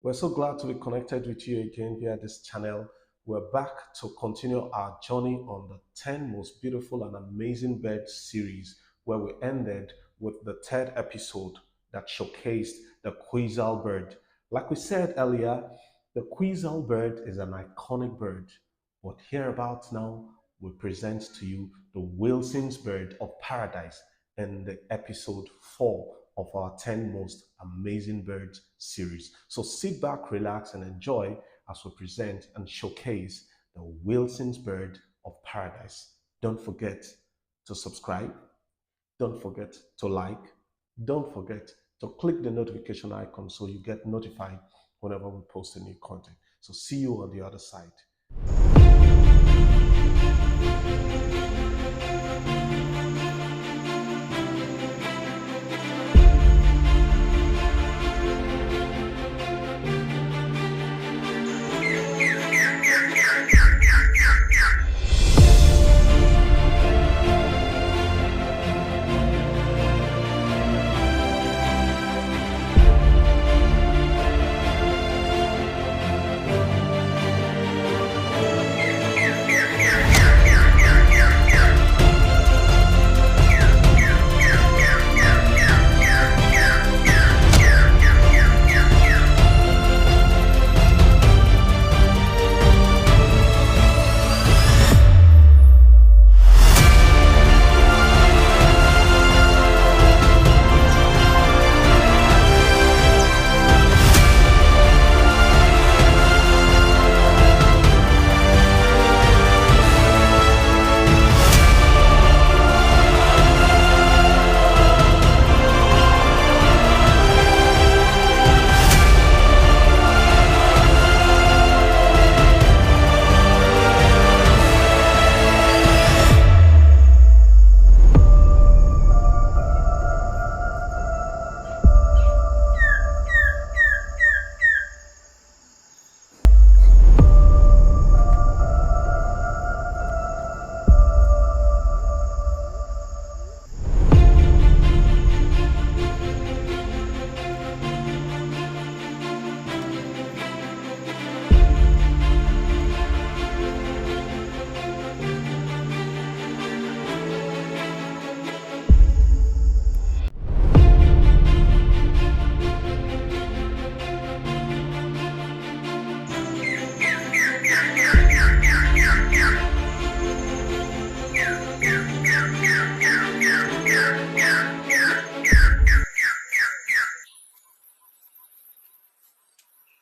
We're so glad to be connected with you again via this channel. We're back to continue our journey on the 10 most beautiful and amazing birds series, where we ended with the third episode that showcased the quasar bird. Like we said earlier, the quasar bird is an iconic bird, but hereabouts now we present to you the Wilson's bird of paradise in the episode 4 of our 10 most amazing birds series. So sit back, relax, and enjoy as we present and showcase the Wilson's bird of paradise. Don't forget to subscribe. Don't forget to like. Don't forget to click the notification icon so you get notified whenever we post a new content. So see you on the other side.